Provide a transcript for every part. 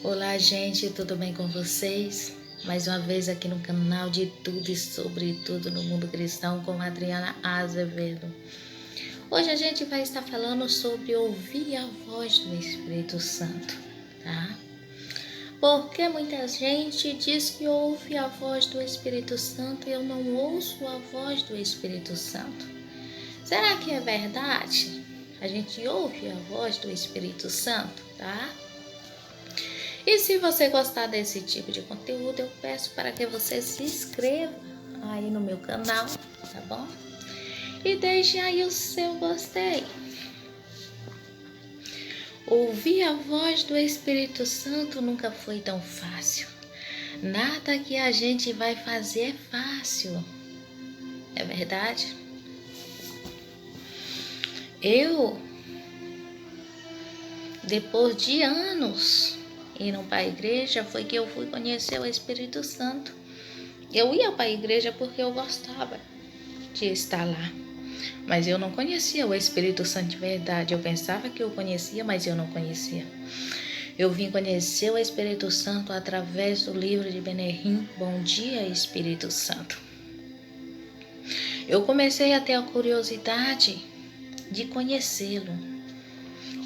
Olá, gente, tudo bem com vocês? Mais uma vez aqui no canal de Tudo e Sobre Tudo no Mundo Cristão com Adriana Azevedo. Hoje a gente vai estar falando sobre ouvir a voz do Espírito Santo, tá? Porque muita gente diz que ouve a voz do Espírito Santo e eu não ouço a voz do Espírito Santo. Será que é verdade? A gente ouve a voz do Espírito Santo, tá? E se você gostar desse tipo de conteúdo, eu peço para que você se inscreva aí no meu canal, tá bom? E deixe aí o seu gostei. Ouvir a voz do Espírito Santo nunca foi tão fácil. Nada que a gente vai fazer é fácil. É verdade? Eu, depois de anos indo para a igreja, foi que eu fui conhecer o Espírito Santo. Eu ia para a igreja porque eu gostava de estar lá, mas eu não conhecia o Espírito Santo de verdade. Eu pensava que eu conhecia, mas eu não conhecia. Eu vim conhecer o Espírito Santo através do livro de Benihim, Bom Dia, Espírito Santo. Eu comecei a ter a curiosidade de conhecê-lo.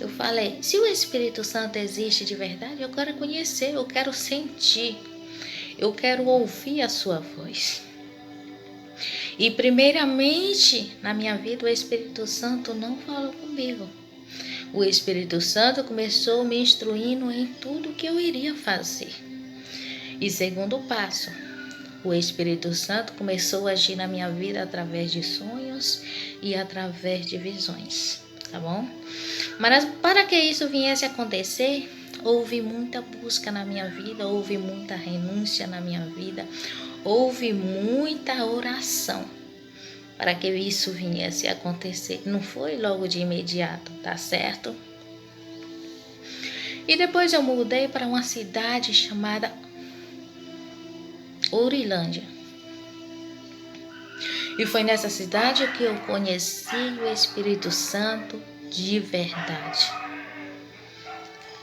Eu falei, se o Espírito Santo existe de verdade, eu quero conhecer, eu quero sentir, eu quero ouvir a sua voz. E primeiramente, na minha vida, o Espírito Santo não falou comigo. O Espírito Santo começou me instruindo em tudo que eu iria fazer. E segundo passo, o Espírito Santo começou a agir na minha vida através de sonhos e através de visões, tá bom? Mas para que isso viesse a acontecer, houve muita busca na minha vida, houve muita renúncia na minha vida, houve muita oração para que isso viesse a acontecer. Não foi logo de imediato, tá certo? E depois eu mudei para uma cidade chamada Ourilândia. E foi nessa cidade que eu conheci o Espírito Santo de verdade.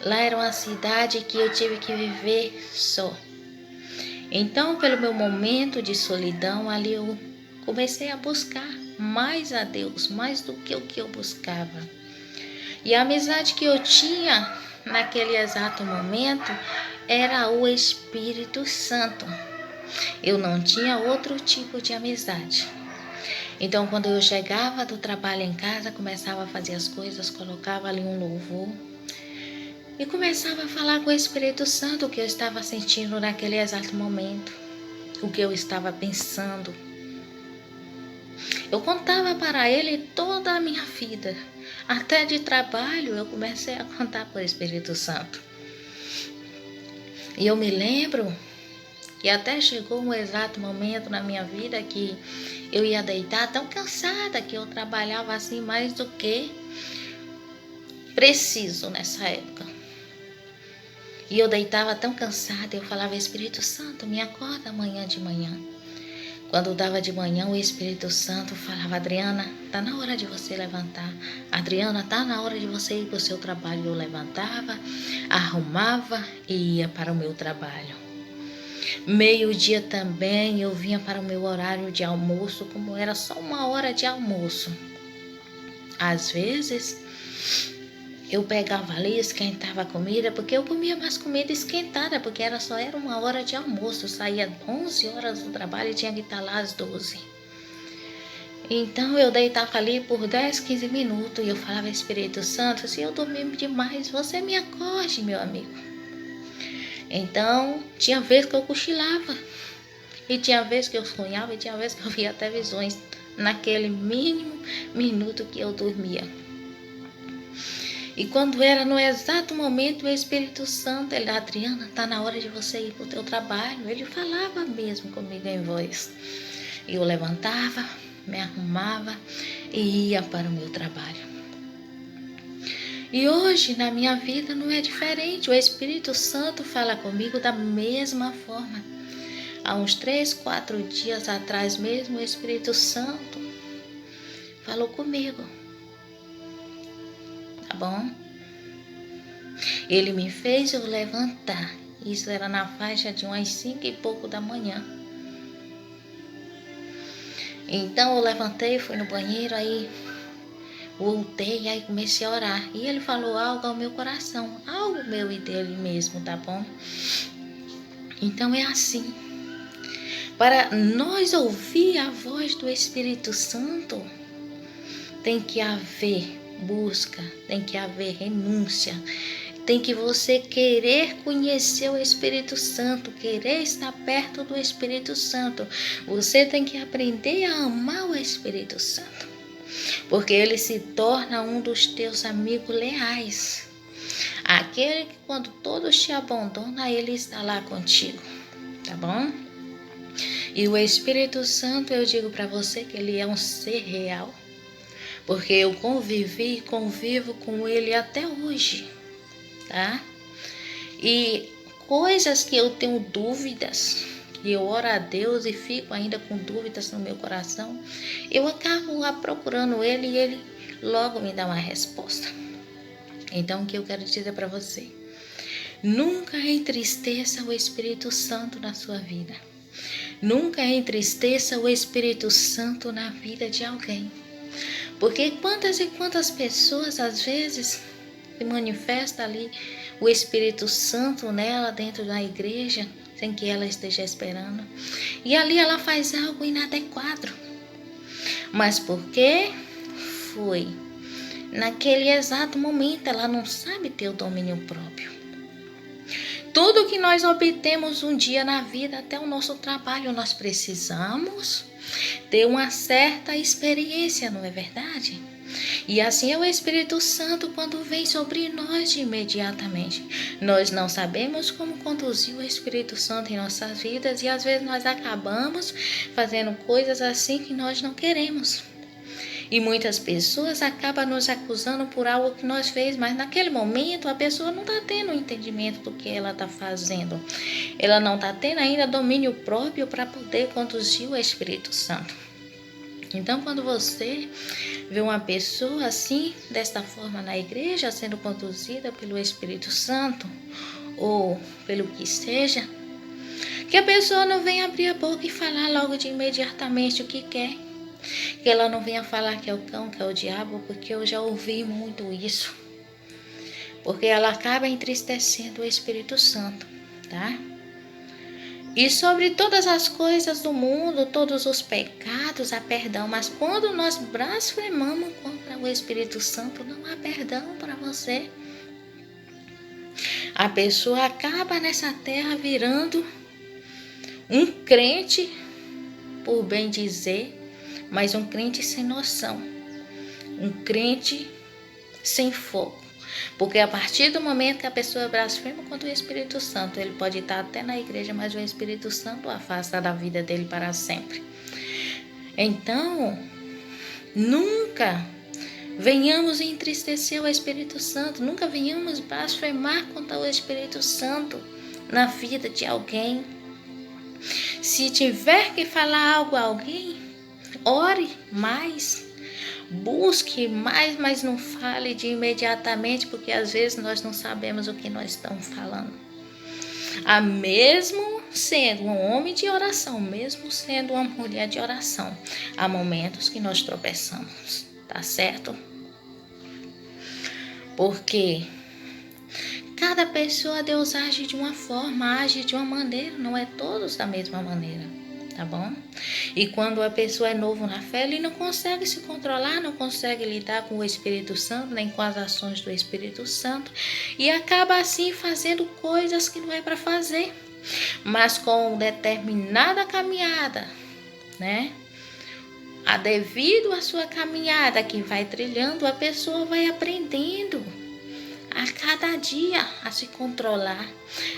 Lá era uma cidade que eu tive que viver só. Então, pelo meu momento de solidão, ali eu comecei a buscar mais a Deus, mais do que o que eu buscava. E a amizade que eu tinha naquele exato momento era o Espírito Santo. Eu não tinha outro tipo de amizade. Então, quando eu chegava do trabalho em casa, começava a fazer as coisas, colocava ali um louvor e começava a falar com o Espírito Santo o que eu estava sentindo naquele exato momento, o que eu estava pensando. Eu contava para ele toda a minha vida, até de trabalho eu comecei a contar para o Espírito Santo. E eu me lembro que até chegou um exato momento na minha vida que eu ia deitar tão cansada que eu trabalhava assim mais do que preciso nessa época. E eu deitava tão cansada, eu falava, Espírito Santo, me acorda amanhã de manhã. Quando dava de manhã, o Espírito Santo falava, Adriana, tá na hora de você levantar. Adriana, tá na hora de você ir para o seu trabalho. Eu levantava, arrumava e ia para o meu trabalho. Meio-dia também eu vinha para o meu horário de almoço, como era só uma hora de almoço. Às vezes, eu pegava ali, esquentava a comida, porque eu comia mais comida esquentada, porque só era uma hora de almoço. Eu saía 11 horas do trabalho e tinha que estar lá às 12. Então eu deitava ali por 10, 15 minutos e eu falava, Espírito Santo, se eu dormir demais, você me acorde, meu amigo. Então, tinha vez que eu cochilava, e tinha vez que eu sonhava, e tinha vez que eu via até visões naquele mínimo minuto que eu dormia. E quando era no exato momento, o Espírito Santo, ele, Adriana, tá na hora de você ir para o teu trabalho. Ele falava mesmo comigo em voz. E eu levantava, me arrumava e ia para o meu trabalho. E hoje, na minha vida, não é diferente. O Espírito Santo fala comigo da mesma forma. Há uns 3, 4 dias atrás mesmo, o Espírito Santo falou comigo. Tá bom? Ele me fez eu levantar. Isso era na faixa de umas 5 e pouco da manhã. Então eu levantei, fui no banheiro, aí voltei, aí comecei a orar. E ele falou algo ao meu coração, algo meu e dele mesmo, tá bom? Então é assim. Para nós ouvir a voz do Espírito Santo, tem que haver busca, tem que haver renúncia. Tem que você querer conhecer o Espírito Santo, querer estar perto do Espírito Santo. Você tem que aprender a amar o Espírito Santo, porque ele se torna um dos teus amigos leais. Aquele que quando todos te abandonam, ele está lá contigo, tá bom? E o Espírito Santo, eu digo para você que ele é um ser real, porque eu convivi e convivo com ele até hoje. Tá? E coisas que eu tenho dúvidas, que eu oro a Deus e fico ainda com dúvidas no meu coração, eu acabo lá procurando ele e ele logo me dá uma resposta. Então o que eu quero dizer para você? Nunca entristeça o Espírito Santo na sua vida. Nunca entristeça o Espírito Santo na vida de alguém. Porque quantas e quantas pessoas às vezes se manifesta ali o Espírito Santo nela dentro da igreja, sem que ela esteja esperando. E ali ela faz algo inadequado. Mas porque foi naquele exato momento, ela não sabe ter o domínio próprio. Tudo que nós obtemos um dia na vida, até o nosso trabalho, nós precisamos ter uma certa experiência, não é verdade? E assim é o Espírito Santo quando vem sobre nós de imediatamente. Nós não sabemos como conduzir o Espírito Santo em nossas vidas e às vezes nós acabamos fazendo coisas assim que nós não queremos. E muitas pessoas acabam nos acusando por algo que nós fez, mas naquele momento a pessoa não está tendo entendimento do que ela está fazendo. Ela não está tendo ainda domínio próprio para poder conduzir o Espírito Santo. Então, quando você vê uma pessoa assim, desta forma na igreja, sendo conduzida pelo Espírito Santo, ou pelo que seja, que a pessoa não venha abrir a boca e falar logo de imediatamente o que quer. Que ela não venha falar que é o cão, que é o diabo, porque eu já ouvi muito isso. Porque ela acaba entristecendo o Espírito Santo, tá? E sobre todas as coisas do mundo, todos os pecados, há perdão. Mas quando nós blasfemamos contra o Espírito Santo, não há perdão para você. A pessoa acaba nessa terra virando um crente, por bem dizer, mas um crente sem noção. Um crente sem foco. Porque a partir do momento que a pessoa blasfema contra o Espírito Santo, ele pode estar até na igreja, mas o Espírito Santo o afasta da vida dele para sempre. Então, nunca venhamos entristecer o Espírito Santo, nunca venhamos blasfemar contra o Espírito Santo na vida de alguém. Se tiver que falar algo a alguém, ore mais. Busque mais, mas não fale de imediatamente, porque às vezes nós não sabemos o que nós estamos falando. Mesmo sendo um homem de oração, mesmo sendo uma mulher de oração, há momentos que nós tropeçamos, tá certo? Porque cada pessoa, Deus age de uma forma, age de uma maneira, não é todos da mesma maneira. Tá bom? E quando a pessoa é novo na fé, ele não consegue se controlar, não consegue lidar com o Espírito Santo, nem com as ações do Espírito Santo, e acaba assim fazendo coisas que não é para fazer. Mas com determinada caminhada, né? Devido à sua caminhada que vai trilhando, a pessoa vai aprendendo a cada dia a se controlar,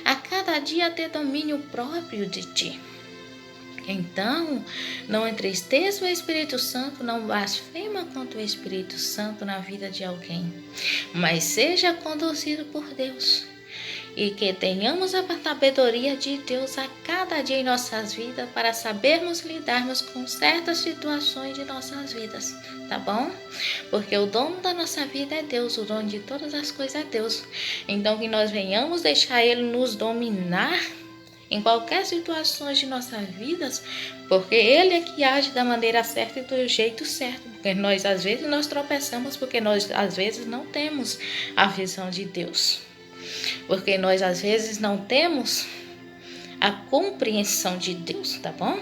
a cada dia a ter domínio próprio de ti. Então, não entristeça o Espírito Santo, não blasfema contra o Espírito Santo na vida de alguém, mas seja conduzido por Deus. e que tenhamos a sabedoria de Deus a cada dia em nossas vidas para sabermos lidarmos com certas situações de nossas vidas, tá bom? Porque o dono da nossa vida é Deus, o dono de todas as coisas é Deus. Então que nós venhamos deixar Ele nos dominar em qualquer situação de nossas vidas, porque Ele é que age da maneira certa e do jeito certo. Porque nós, às vezes, nós tropeçamos porque nós, às vezes, não temos a visão de Deus. Porque nós, às vezes, não temos a compreensão de Deus, tá bom?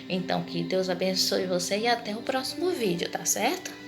Então, que Deus abençoe você e até o próximo vídeo, tá certo?